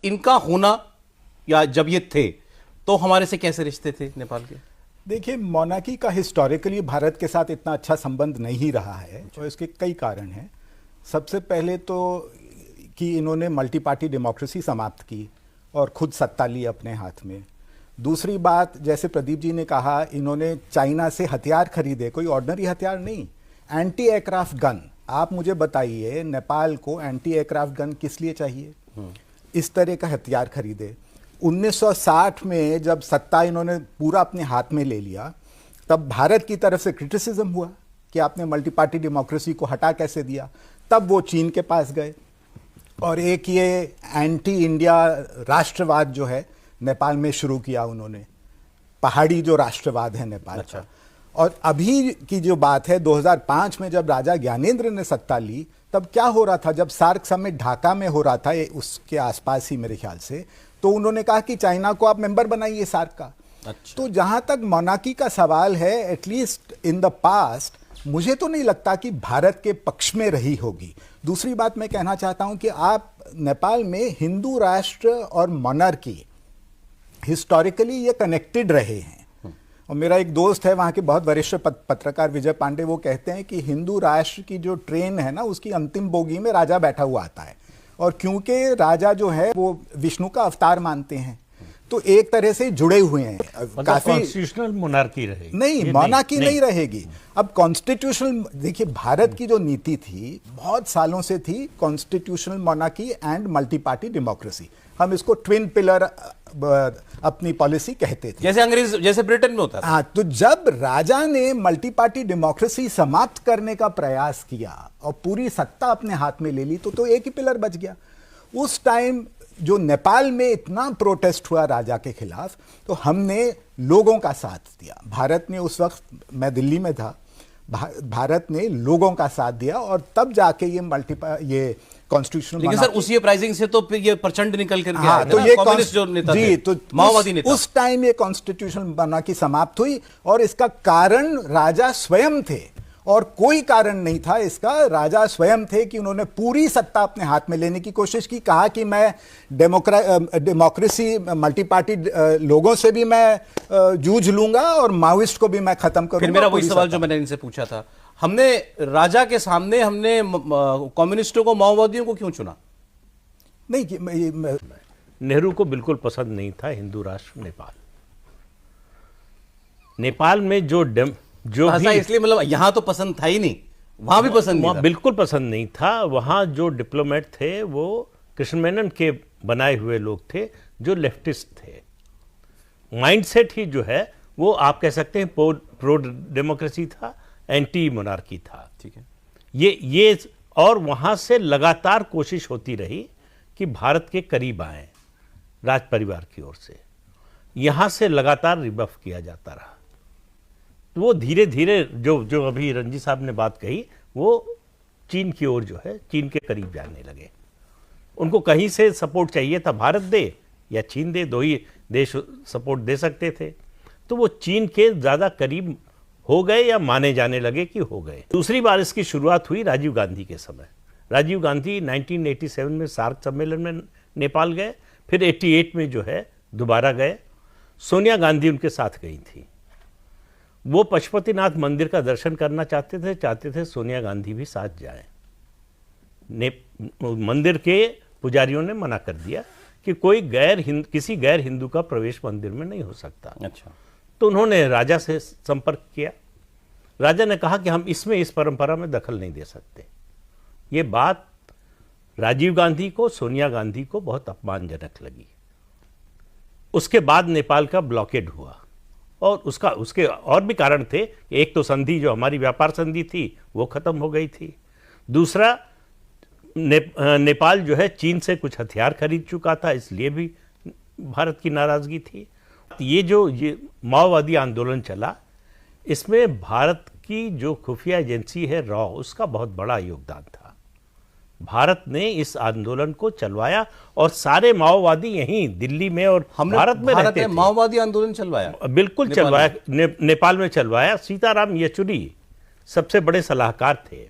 इनका होना या जब ये थे तो हमारे से कैसे रिश्ते थे नेपाल के? देखिए, मोनार्की का हिस्टोरिकली भारत के साथ इतना अच्छा संबंध नहीं रहा है और इसके कई कारण हैं। सबसे पहले तो कि इन्होंने मल्टी पार्टी डेमोक्रेसी समाप्त की और खुद सत्ता ली अपने हाथ में। दूसरी बात, जैसे प्रदीप जी ने कहा, इन्होंने चाइना से हथियार खरीदे, कोई ऑर्डिनरी हथियार नहीं, एंटी एयरक्राफ्ट गन। आप मुझे बताइए, नेपाल को एंटी एयरक्राफ्ट गन किस लिए चाहिए? इस तरह का हथियार खरीदे। 1960 में जब सत्ता इन्होंने पूरा अपने हाथ में ले लिया, तब भारत की तरफ से क्रिटिसिज्म हुआ कि आपने मल्टी पार्टी डेमोक्रेसी को हटा कैसे दिया। तब वो चीन के पास गए और एक ये एंटी इंडिया राष्ट्रवाद जो है नेपाल में शुरू किया उन्होंने, पहाड़ी जो राष्ट्रवाद है नेपाल का। और अभी की जो बात है, 2005 में जब राजा ज्ञानेंद्र ने सत्ता ली, तब क्या हो रहा था, जब सार्क समिट ढाका में हो रहा था, उसके आसपास ही मेरे ख्याल से, तो उन्होंने कहा कि चाइना को आप मेंबर बनाइए सार्क का। अच्छा। तो जहां तक मोनार्की का सवाल है, एटलीस्ट इन द पास्ट, मुझे तो नहीं लगता कि भारत के पक्ष में रही होगी। दूसरी बात मैं कहना चाहता हूं कि आप नेपाल में हिंदू राष्ट्र और मोनार्की हिस्टोरिकली ये कनेक्टेड रहे हैं। और मेरा एक दोस्त है वहाँ के बहुत वरिष्ठ पत्रकार विजय पांडे, वो कहते हैं कि हिंदू राष्ट्र की जो ट्रेन है ना, उसकी अंतिम बोगी में राजा बैठा हुआ आता है। और क्योंकि राजा जो है वो विष्णु का अवतार मानते हैं, तो एक तरह से जुड़े हुए हैं। काफी कॉन्स्टिट्यूशनल मोनार्की रहेगी? नहीं, मोनार्की नहीं रहेगी। अब कॉन्स्टिट्यूशनल, देखिए, भारत की जो नीति थी बहुत सालों से थी constitutional monarchy and multi party democracy. हम इसको ट्विन पिलर अपनी पॉलिसी कहते थे, जैसे अंग्रेज, जैसे ब्रिटेन में होता था। हाँ, तो जब राजा ने मल्टी पार्टी डेमोक्रेसी समाप्त करने का प्रयास किया और पूरी सत्ता अपने हाथ में ले ली, तो एक ही पिलर बच गया। उस टाइम जो नेपाल में इतना प्रोटेस्ट हुआ राजा के खिलाफ, तो हमने लोगों का साथ दिया। भारत ने उस वक्त, मैं दिल्ली में था, भारत ने लोगों का साथ दिया और तब जाके ये कॉन्स्टिट्यूशनल। लेकिन सर, उसी अपराइजिंग से तो फिर ये प्रचंड निकल कर गया। हाँ, तो ये कम्युनिस्ट जो नेता जी, थे, तो माओवादी नेता, उस टाइम ये कॉन्स्टिट्यूशनल मोनार्की समाप्त हुई और इसका कारण राजा स्वयं थे और कोई कारण नहीं था इसका। राजा स्वयं थे कि उन्होंने पूरी सत्ता अपने हाथ में लेने की कोशिश की। कहा कि मैं डेमोक्रेसी, मल्टी पार्टी लोगों से भी मैं जूझ लूंगा और माओइस्ट को भी मैं खत्म करूंगा। फिर मेरा वही सवाल जो मैंने इनसे पूछा था, हमने राजा के सामने हमने कम्युनिस्टों को, माओवादियों को क्यों चुना? नहीं, नेहरू को बिल्कुल पसंद नहीं था हिंदू राष्ट्र नेपाल। नेपाल में जो भी, इसलिए मतलब यहां तो पसंद था ही नहीं, वहां भी पसंद नहीं था। बिल्कुल पसंद नहीं था। वहां जो डिप्लोमेट थे वो कृष्ण मेनन के बनाए हुए लोग थे जो लेफ्टिस्ट थे। माइंडसेट ही जो है वो आप कह सकते हैं प्रो डेमोक्रेसी था, एंटी मोनार्की था। ठीक है, ये और वहां से लगातार कोशिश होती रही कि भारत के करीब आए राज परिवार की ओर से। यहां से लगातार रिबफ किया जाता रहा। तो वो धीरे धीरे जो अभी रंजी साहब ने बात कही, वो चीन की ओर जो है, चीन के करीब जाने लगे। उनको कहीं से सपोर्ट चाहिए था, भारत दे या चीन दे, दो ही देश सपोर्ट दे सकते थे। तो वो चीन के ज़्यादा करीब हो गए या माने जाने लगे कि हो गए। दूसरी बार इसकी शुरुआत हुई राजीव गांधी के समय। राजीव गांधी 1987 में सार्क सम्मेलन में नेपाल गए, फिर 88 में जो है दोबारा गए। सोनिया गांधी उनके साथ गई थी। वो पशुपतिनाथ मंदिर का दर्शन करना चाहते थे सोनिया गांधी भी साथ जाए। मंदिर के पुजारियों ने मना कर दिया कि किसी गैर हिंदू का प्रवेश मंदिर में नहीं हो सकता। अच्छा, तो उन्होंने राजा से संपर्क किया। राजा ने कहा कि हम इस परंपरा में दखल नहीं दे सकते। ये बात राजीव गांधी को, सोनिया गांधी को बहुत अपमानजनक लगी। उसके बाद नेपाल का ब्लॉकेड हुआ और उसके और भी कारण थे। एक तो संधि, जो हमारी व्यापार संधि थी, वो खत्म हो गई थी। दूसरा, नेपाल जो है चीन से कुछ हथियार खरीद चुका था, इसलिए भी भारत की नाराजगी थी। ये माओवादी आंदोलन चला, इसमें भारत की जो खुफिया एजेंसी है रॉ, उसका बहुत बड़ा योगदान था। भारत ने इस आंदोलन को चलवाया और सारे माओवादी यहीं दिल्ली में और भारत में रहते थे। माओवादी आंदोलन चलवाया, बिल्कुल चलवाया, नेपाल में चलवाया। सीताराम येचुरी सबसे बड़े सलाहकार थे।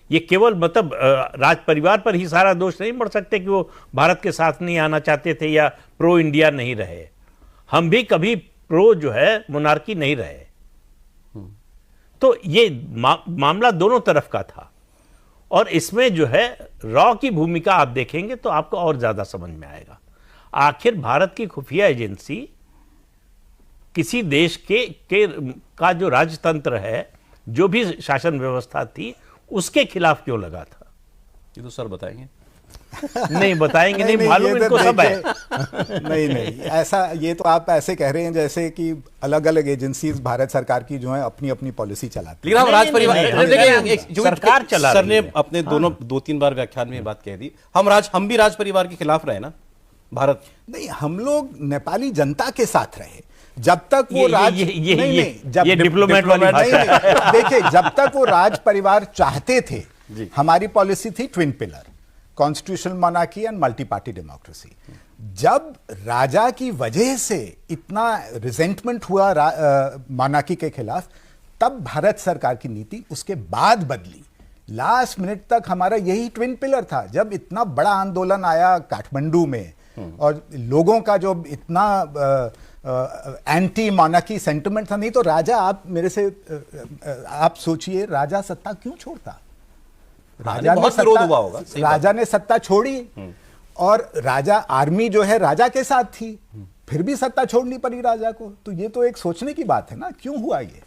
ये केवल मतलब राज परिवार पर ही सारा दोष नहीं मढ़ सकते कि वो भारत के साथ नहीं आना चाहते थे या प्रो इंडिया नहीं रहे। हम भी कभी प्रो जो है मोनार्की नहीं रहे। तो ये मामला दोनों तरफ का था, और इसमें जो है रॉ की भूमिका आप देखेंगे तो आपको और ज्यादा समझ में आएगा। आखिर भारत की खुफिया एजेंसी किसी देश का जो राजतंत्र है, जो भी शासन व्यवस्था थी, उसके खिलाफ क्यों लगा था? ये तो सर बताएंगे। नहीं बताएंगे, नहीं मालूम ये तो इनको सब है। नहीं ऐसा, ये तो आप ऐसे कह रहे हैं जैसे कि अलग अलग एजेंसीज भारत सरकार की जो है अपनी अपनी पॉलिसी चलाती लेकिन हम नहीं, राज नहीं, परिवार, नहीं, देखिए नहीं, सरकार चला सर रही ने है। अपने दोनों 2-3 बार व्याख्यान में ये बात कह दी, हम भी राज परिवार के खिलाफ रहे ना भारत। नहीं, हम लोग नेपाली जनता के साथ रहे जब तक वो ये डिप्लोमेट वाली भाषा है। देखिए, जब तक वो राज परिवार चाहते थे, जी। हमारी पॉलिसी थी twin pillar, constitutional monarchy and multi party democracy. जब राजा की वजह से इतना रिजेंटमेंट हुआ मोनार्की के खिलाफ, तब भारत सरकार की नीति उसके बाद बदली। लास्ट मिनट तक हमारा यही ट्विन पिलर था। जब इतना बड़ा आंदोलन आया काठमांडू में और लोगों का जो इतना एंटी मोनार्की सेंटिमेंट था, नहीं तो राजा, आप मेरे से आप सोचिए, राजा सत्ता क्यों छोड़ता? राजा ने सत्ता छोड़ी, और राजा, आर्मी जो है राजा के साथ थी, फिर भी सत्ता छोड़नी पड़ी राजा को। तो ये तो एक सोचने की बात है ना, क्यों हुआ ये?